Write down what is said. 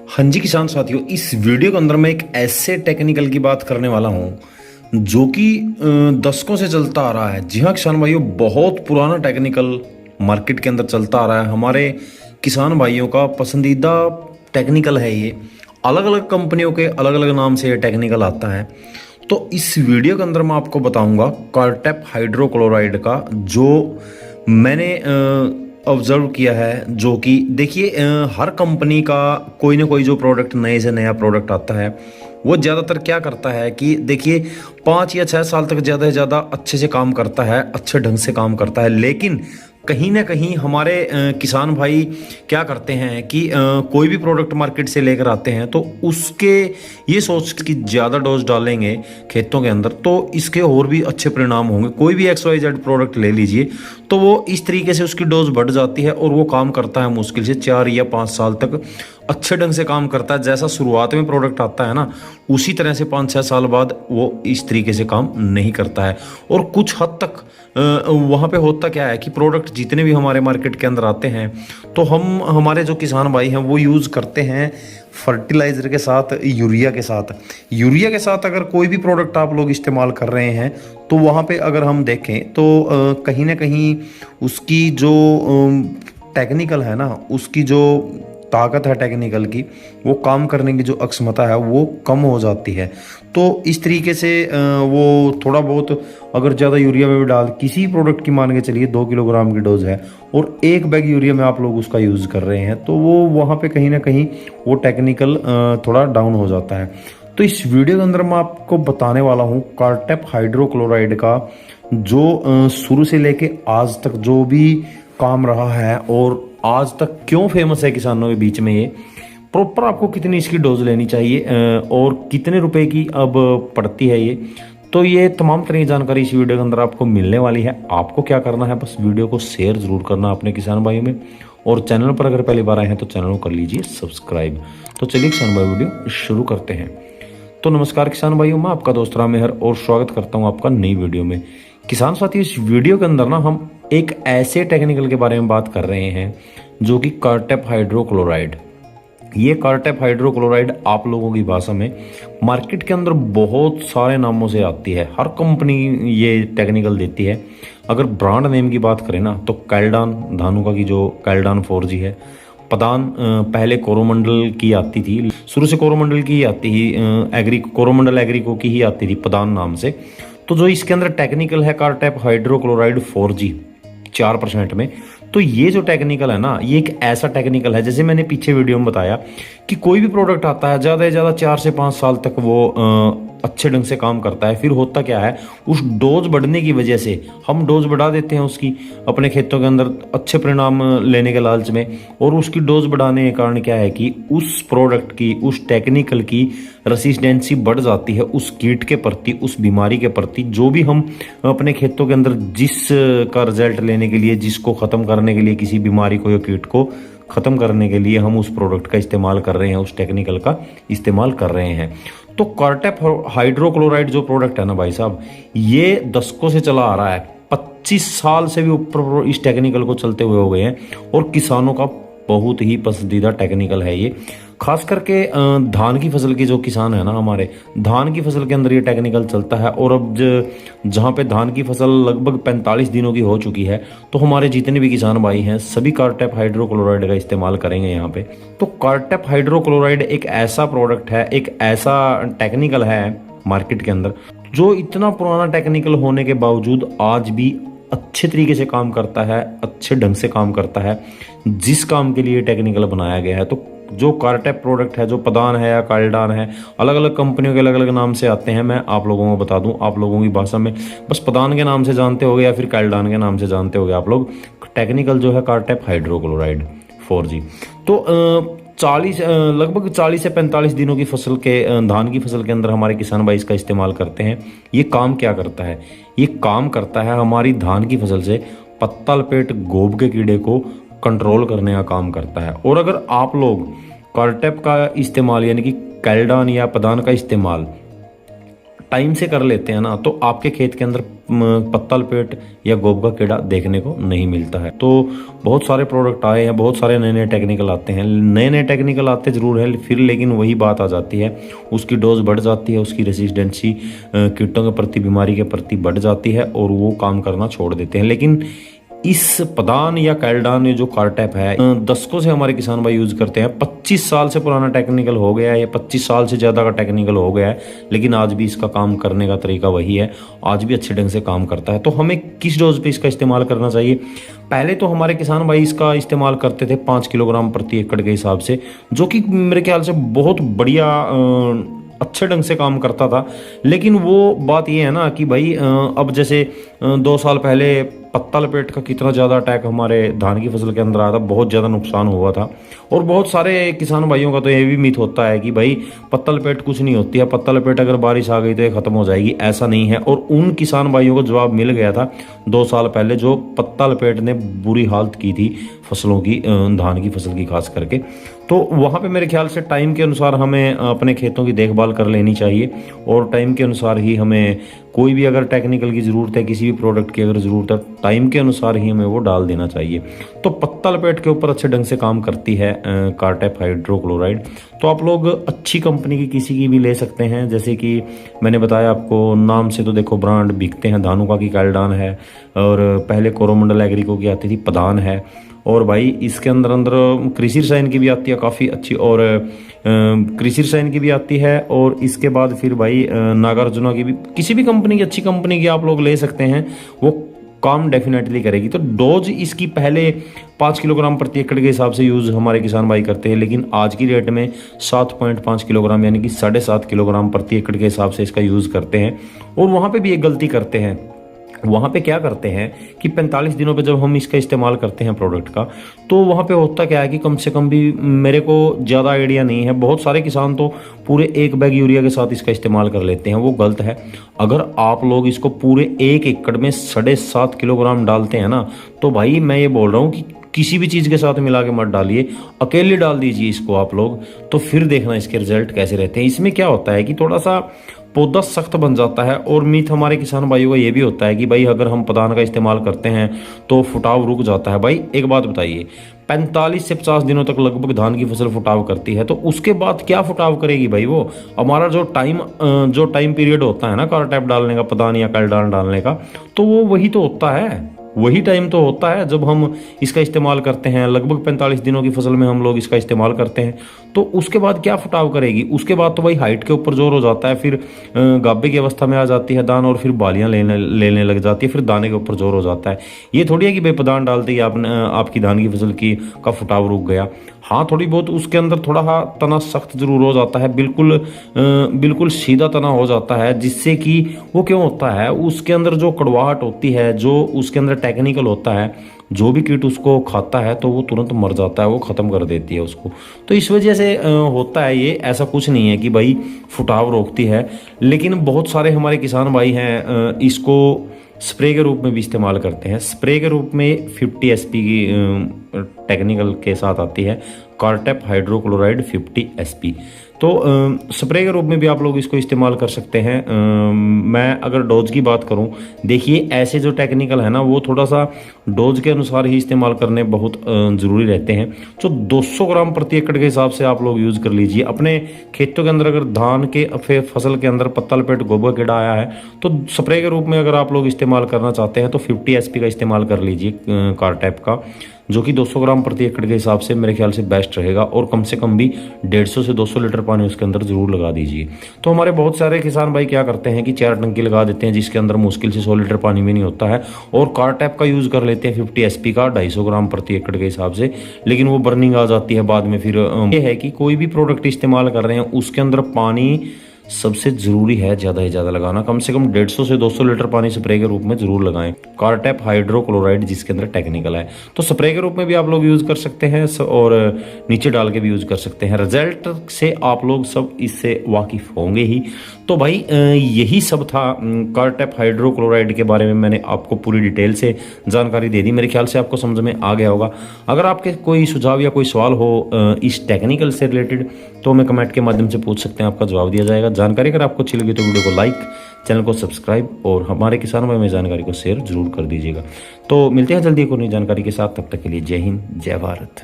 हाँ जी किसान साथियों, इस वीडियो के अंदर मैं एक ऐसे टेक्निकल की बात करने वाला हूँ जो कि दशकों से चलता आ रहा है। जी हाँ किसान भाइयों, बहुत पुराना टेक्निकल मार्केट के अंदर चलता आ रहा है। हमारे किसान भाइयों का पसंदीदा टेक्निकल है ये। अलग अलग कंपनियों के अलग अलग नाम से ये टेक्निकल आता है। तो इस वीडियो के अंदर मैं आपको बताऊंगा कार्टेप हाइड्रोक्लोराइड का, जो मैंने ऑब्जर्व किया है। जो कि देखिए, हर कंपनी का कोई ना कोई जो प्रोडक्ट, नए से नया प्रोडक्ट आता है, वो ज़्यादातर क्या करता है कि देखिए 5 या 6 साल तक ज़्यादा से ज़्यादा अच्छे से काम करता है, अच्छे ढंग से काम करता है। लेकिन कहीं ना कहीं हमारे किसान भाई क्या करते हैं कि कोई भी प्रोडक्ट मार्केट से लेकर आते हैं तो उसके ये सोच कि ज़्यादा डोज डालेंगे खेतों के अंदर तो इसके और भी अच्छे परिणाम होंगे। कोई भी XYZ प्रोडक्ट ले लीजिए तो वो इस तरीके से उसकी डोज बढ़ जाती है और वो काम करता है मुश्किल से 4 या 5 साल तक अच्छे ढंग से काम करता है। जैसा शुरुआत में प्रोडक्ट आता है ना, उसी तरह से 5-6 साल बाद वो इस तरीके से काम नहीं करता है। और कुछ हद तक वहाँ पे होता क्या है कि प्रोडक्ट जितने भी हमारे मार्केट के अंदर आते हैं तो हमारे जो किसान भाई हैं वो यूज़ करते हैं फर्टिलाइज़र के साथ, यूरिया के साथ। यूरिया के साथ अगर कोई भी प्रोडक्ट आप लोग इस्तेमाल कर रहे हैं तो वहाँ पे अगर हम देखें तो कहीं ना कहीं उसकी जो टेक्निकल है ना, उसकी जो ताकत है टेक्निकल की, वो काम करने की जो अक्षमता है वो कम हो जाती है। तो इस तरीके से वो थोड़ा बहुत अगर ज़्यादा यूरिया में भी डाल, किसी प्रोडक्ट की मान के चलिए 2 किलोग्राम की डोज है और 1 बैग यूरिया में आप लोग उसका यूज़ कर रहे हैं, तो वो वहाँ पे कहीं ना कहीं वो टेक्निकल थोड़ा डाउन हो जाता है। तो इस वीडियो के अंदर मैं आपको बताने वाला हूँ कार्टेप हाइड्रोक्लोराइड का जो शुरू से लेके आज तक जो भी काम रहा है और आज तक क्यों फेमस है किसानों के बीच में। ये प्रॉपर आपको कितनी इसकी डोज लेनी चाहिए और कितने रुपए की अब पड़ती है ये, तो ये तमाम तरह की जानकारी इस वीडियो के अंदर आपको मिलने वाली है। आपको क्या करना है, बस वीडियो को शेयर जरूर करना अपने किसान भाइयों में, और चैनल पर अगर पहली बार आए हैं तो चैनल को कर लीजिए सब्सक्राइब। तो चलिए किसान भाई वीडियो शुरू करते हैं। तो नमस्कार किसान भाइयों, मैं आपका दोस्त राम मेहर और स्वागत करता हूं आपका नई वीडियो में। किसान साथियों, इस वीडियो के अंदर ना हम एक ऐसे टेक्निकल के बारे में बात कर रहे हैं जो कि कार्टेप हाइड्रोक्लोराइड। ये कार्टेप हाइड्रोक्लोराइड आप लोगों की भाषा में मार्केट के अंदर बहुत सारे नामों से आती है। हर कंपनी ये टेक्निकल देती है। अगर ब्रांड नेम की बात करें ना तो कैल्डान, धानुका की जो कैल्डान 4G है, पदान पहले कोरोमंडल की आती थी, शुरू से कोरोमंडल की ही आती ही, कोरोमंडल एग्रीको की ही आती थी पदान नाम से। तो जो इसके अंदर टेक्निकल है कार्टेप हाइड्रोक्लोराइड 4G 4% में, तो ये जो टेक्निकल है ना, ये एक ऐसा टेक्निकल है, जैसे मैंने पीछे वीडियो में बताया कि कोई भी प्रोडक्ट आता है ज़्यादा से ज़्यादा 4 से 5 साल तक वो अच्छे ढंग से काम करता है। फिर होता क्या है, उस डोज बढ़ने की वजह से हम डोज बढ़ा देते हैं उसकी अपने खेतों के अंदर अच्छे परिणाम लेने के लालच में, और उसकी डोज बढ़ाने के कारण क्या है कि उस प्रोडक्ट की, उस टेक्निकल की रेसिस्टेंसी बढ़ जाती है उस कीट के प्रति, उस बीमारी के प्रति। जो भी हम अपने खेतों के अंदर जिस का रिजल्ट लेने के लिए, जिसको ख़त्म करने के लिए, किसी बीमारी को या कीट को ख़त्म करने के लिए हम उस प्रोडक्ट का इस्तेमाल कर रहे हैं, उस टेक्निकल का इस्तेमाल कर रहे हैं। तो कार्टेप हाइड्रोक्लोराइड जो प्रोडक्ट है ना भाई साहब, ये दशकों से चला आ रहा है। 25 साल से भी ऊपर इस टेक्निकल को चलते हुए हो गए हैं और किसानों का बहुत ही पसंदीदा टेक्निकल है ये। खास करके धान की फसल के जो किसान है ना, हमारे धान की फसल के अंदर ये टेक्निकल चलता है। और अब जहाँ पे धान की फसल लगभग 45 दिनों की हो चुकी है, तो हमारे जितने भी किसान भाई हैं सभी कार्टेप हाइड्रोक्लोराइड का इस्तेमाल करेंगे यहाँ पे। तो कार्टेप हाइड्रोक्लोराइड एक ऐसा प्रोडक्ट है, एक ऐसा टेक्निकल है मार्केट के अंदर, जो इतना पुराना टेक्निकल होने के बावजूद आज भी अच्छे तरीके से काम करता है, अच्छे ढंग से काम करता है जिस काम के लिए टेक्निकल बनाया गया है। तो जो कार्टेप प्रोडक्ट है, जो पदान है या कैल्डान है, अलग अलग कंपनियों के अलग अलग नाम से आते हैं। मैं आप लोगों को बता दूं, आप लोगों की भाषा में बस पदान के नाम से जानते होगे या फिर कैल्डान के नाम से जानते होगे आप लोग। टेक्निकल जो है कार्टेप हाइड्रोक्लोराइड 4G। तो 40 लगभग 40 से 45 दिनों की फसल के, धान की फसल के अंदर हमारे किसान भाई इसका इस्तेमाल करते हैं। ये काम क्या करता है, ये काम करता है हमारी धान की फसल से पत्ता लपेट गोब के कीड़े को कंट्रोल करने का काम करता है। और अगर आप लोग कार्टेप का इस्तेमाल यानी कि कैल्डान या पदान का इस्तेमाल टाइम से कर लेते हैं ना, तो आपके खेत के अंदर पत्ता लपेट या गोब का कीड़ा देखने को नहीं मिलता है। तो बहुत सारे प्रोडक्ट आए हैं, बहुत सारे नए नए टेक्निकल आते हैं, नए नए टेक्निकल आते ज़रूर है, फिर लेकिन वही बात आ जाती है, उसकी डोज बढ़ जाती है, उसकी रेसिस्टेंसी कीटों के प्रति, बीमारी के प्रति बढ़ जाती है और वो काम करना छोड़ देते हैं। लेकिन इस पदान या कैल्डान, ये जो कार्टेप है, दशकों से हमारे किसान भाई यूज़ करते हैं। 25 साल से पुराना टेक्निकल हो गया है, या 25 साल से ज़्यादा का टेक्निकल हो गया है, लेकिन आज भी इसका काम करने का तरीका वही है, आज भी अच्छे ढंग से काम करता है। तो हमें किस डोज पे इसका इस्तेमाल करना चाहिए? पहले तो हमारे किसान भाई इसका इस्तेमाल करते थे 5 किलोग्राम प्रति एकड़ के हिसाब से, जो कि मेरे ख्याल से बहुत बढ़िया अच्छे ढंग से काम करता था। लेकिन वो बात ये है ना कि भाई अब जैसे 2 साल पहले पत्ता लपेट का कितना ज़्यादा अटैक हमारे धान की फसल के अंदर आया था, बहुत ज़्यादा नुकसान हुआ था। और बहुत सारे किसान भाइयों का तो ये भी मिथ होता है कि भाई पत्ता लपेट कुछ नहीं होती है, पत्ता लपेट अगर बारिश आ गई तो ये ख़त्म हो जाएगी। ऐसा नहीं है। और उन किसान भाइयों को जवाब मिल गया था 2 साल पहले, जो पत्ता लपेट ने बुरी हालत की थी फसलों की, धान की फसल की खास करके। तो वहाँ पे मेरे ख्याल से टाइम के अनुसार हमें अपने खेतों की देखभाल कर लेनी चाहिए, और टाइम के अनुसार ही हमें कोई भी अगर टेक्निकल की ज़रूरत है, किसी भी प्रोडक्ट की अगर ज़रूरत है, टाइम के अनुसार ही हमें वो डाल देना चाहिए। तो पत्ता लपेट के ऊपर अच्छे ढंग से काम करती है कार्टेप हाइड्रोक्लोराइड। तो आप लोग अच्छी कंपनी की किसी की भी ले सकते हैं, जैसे कि मैंने बताया आपको, नाम से तो देखो ब्रांड बिकते हैं। धानुका की कैल्डान है, और पहले कोरोमंडल एग्रीको की आती थी पदान है, और भाई इसके अंदर कृषि रसायन की भी आती है काफ़ी अच्छी, और कृषि रसायन की भी आती है। और इसके बाद फिर भाई नागार्जुना की भी, किसी भी कंपनी की, अच्छी कंपनी की आप लोग ले सकते हैं, वो काम डेफिनेटली करेगी। तो डोज इसकी पहले 5 किलोग्राम प्रति एकड़ के हिसाब से यूज़ हमारे किसान भाई करते हैं, लेकिन आज की डेट में 7.5 किलोग्राम यानी कि 7.5 किलोग्राम प्रति एकड़ के हिसाब से इसका यूज़ करते हैं। और वहाँ पे भी एक गलती करते हैं, वहाँ पे क्या करते हैं कि 45 दिनों पे जब हम इसका इस्तेमाल करते हैं प्रोडक्ट का, तो वहाँ पे होता क्या है कि कम से कम भी, मेरे को ज़्यादा आइडिया नहीं है, बहुत सारे किसान तो पूरे 1 बैग यूरिया के साथ इसका इस्तेमाल कर लेते हैं। वो गलत है। अगर आप लोग इसको पूरे 1 एकड़ में 7.5 किलोग्राम डालते हैं ना, तो भाई मैं ये बोल रहा हूँ कि किसी भी चीज़ के साथ मिला के मत डालिए, अकेले डाल दीजिए इसको आप लोग, तो फिर देखना इसके रिजल्ट कैसे रहते हैं। इसमें क्या होता है कि थोड़ा सा पौधा सख्त बन जाता है। और मीठ हमारे किसान भाइयों का ये भी होता है कि भाई अगर हम पदान का इस्तेमाल करते हैं तो फुटाव रुक जाता है। भाई एक बात बताइए, 45 से 50 दिनों तक लगभग धान की फसल फुटाव करती है, तो उसके बाद क्या फुटाव करेगी भाई? वो हमारा जो टाइम पीरियड होता है ना कार्टेप डालने का, पदान या कैल्डान डालने का, तो वो वही तो होता है, वही टाइम तो होता है जब हम इसका इस्तेमाल करते हैं। लगभग 45 दिनों की फसल में हम लोग इसका इस्तेमाल करते हैं, तो उसके बाद क्या फुटाव करेगी? उसके बाद तो भाई हाइट के ऊपर जोर हो जाता है, फिर गाभे की अवस्था में आ जाती है दान, और फिर बालियां लेने लग जाती है, फिर दाने के ऊपर जोर हो जाता है। ये थोड़ी है कि भाई पदान डालते ही आपकी धान की फसल का फुटाव रुक गया। हाँ, थोड़ी बहुत उसके अंदर थोड़ा तना सख्त जरूर हो जाता है, बिल्कुल सीधा तना हो जाता है, जिससे कि वो क्यों होता है, उसके अंदर जो कड़वाहट होती है, जो उसके अंदर टेक्निकल होता है, जो भी कीट उसको खाता है तो वो तुरंत मर जाता है, वो ख़त्म कर देती है उसको। तो इस वजह से होता है ये, ऐसा कुछ नहीं है कि भाई फुटाव रोकती है। लेकिन बहुत सारे हमारे किसान भाई हैं इसको स्प्रे के रूप में भी इस्तेमाल करते हैं। स्प्रे के रूप में 50 SP की टेक्निकल के साथ आती है कार्टेप हाइड्रोक्लोराइड 50 SP। तो स्प्रे के रूप में भी आप लोग इसको इस्तेमाल कर सकते हैं। मैं अगर डोज की बात करूं, देखिए ऐसे जो टेक्निकल है ना, वो थोड़ा सा डोज के अनुसार ही इस्तेमाल करने बहुत ज़रूरी रहते हैं। जो 200 ग्राम प्रति एकड़ के हिसाब से आप लोग यूज़ कर लीजिए अपने खेतों के अंदर। अगर धान के फसल के अंदर पत्ता लपेट गोबर कीड़ा आया है, तो स्प्रे के रूप में अगर आप लोग इस्तेमाल करना चाहते हैं तो 50 SP का इस्तेमाल कर लीजिए कार्टेप का, जो कि 200 ग्राम प्रति एकड़ के हिसाब से मेरे ख्याल से बेस्ट रहेगा। और कम से कम भी 150 से 200 लीटर पानी उसके अंदर जरूर लगा दीजिए। तो हमारे बहुत सारे किसान भाई क्या करते हैं कि 4 टंकी लगा देते हैं, जिसके अंदर मुश्किल से 100 लीटर पानी भी नहीं होता है, और कार्टेप का यूज़ कर लेते हैं 50 SP का 250 ग्राम प्रति एकड़ के हिसाब से। लेकिन वो बर्निंग आ जाती है बाद में। फिर ये है कि कोई भी प्रोडक्ट इस्तेमाल कर रहे हैं उसके अंदर पानी सबसे ज़रूरी है ज़्यादा से ज़्यादा लगाना। कम से कम 150 से 200 लीटर पानी स्प्रे के रूप में ज़रूर लगाएं। कार्टेप हाइड्रोक्लोराइड जिसके अंदर टेक्निकल है, तो स्प्रे के रूप में भी आप लोग यूज़ कर सकते हैं और नीचे डाल के भी यूज़ कर सकते हैं। रिजल्ट से आप लोग सब इससे वाकिफ़ होंगे ही। तो भाई यही सब था कार्टेप हाइड्रोक्लोराइड के बारे में। मैंने आपको पूरी डिटेल से जानकारी दे दी, मेरे ख्याल से आपको समझ में आ गया होगा। अगर आपके कोई सुझाव या कोई सवाल हो इस टेक्निकल से रिलेटेड, तो हमें कमेंट के माध्यम से पूछ सकते हैं, आपका जवाब दिया जाएगा। जानकारी अगर आपको अच्छी लगी तो वीडियो को लाइक, चैनल को सब्सक्राइब और हमारे किसानों में जानकारी को शेयर जरूर कर दीजिएगा। तो मिलते हैं जल्दी एक और नई जानकारी के साथ, तब तक के लिए जय हिंद, जय भारत।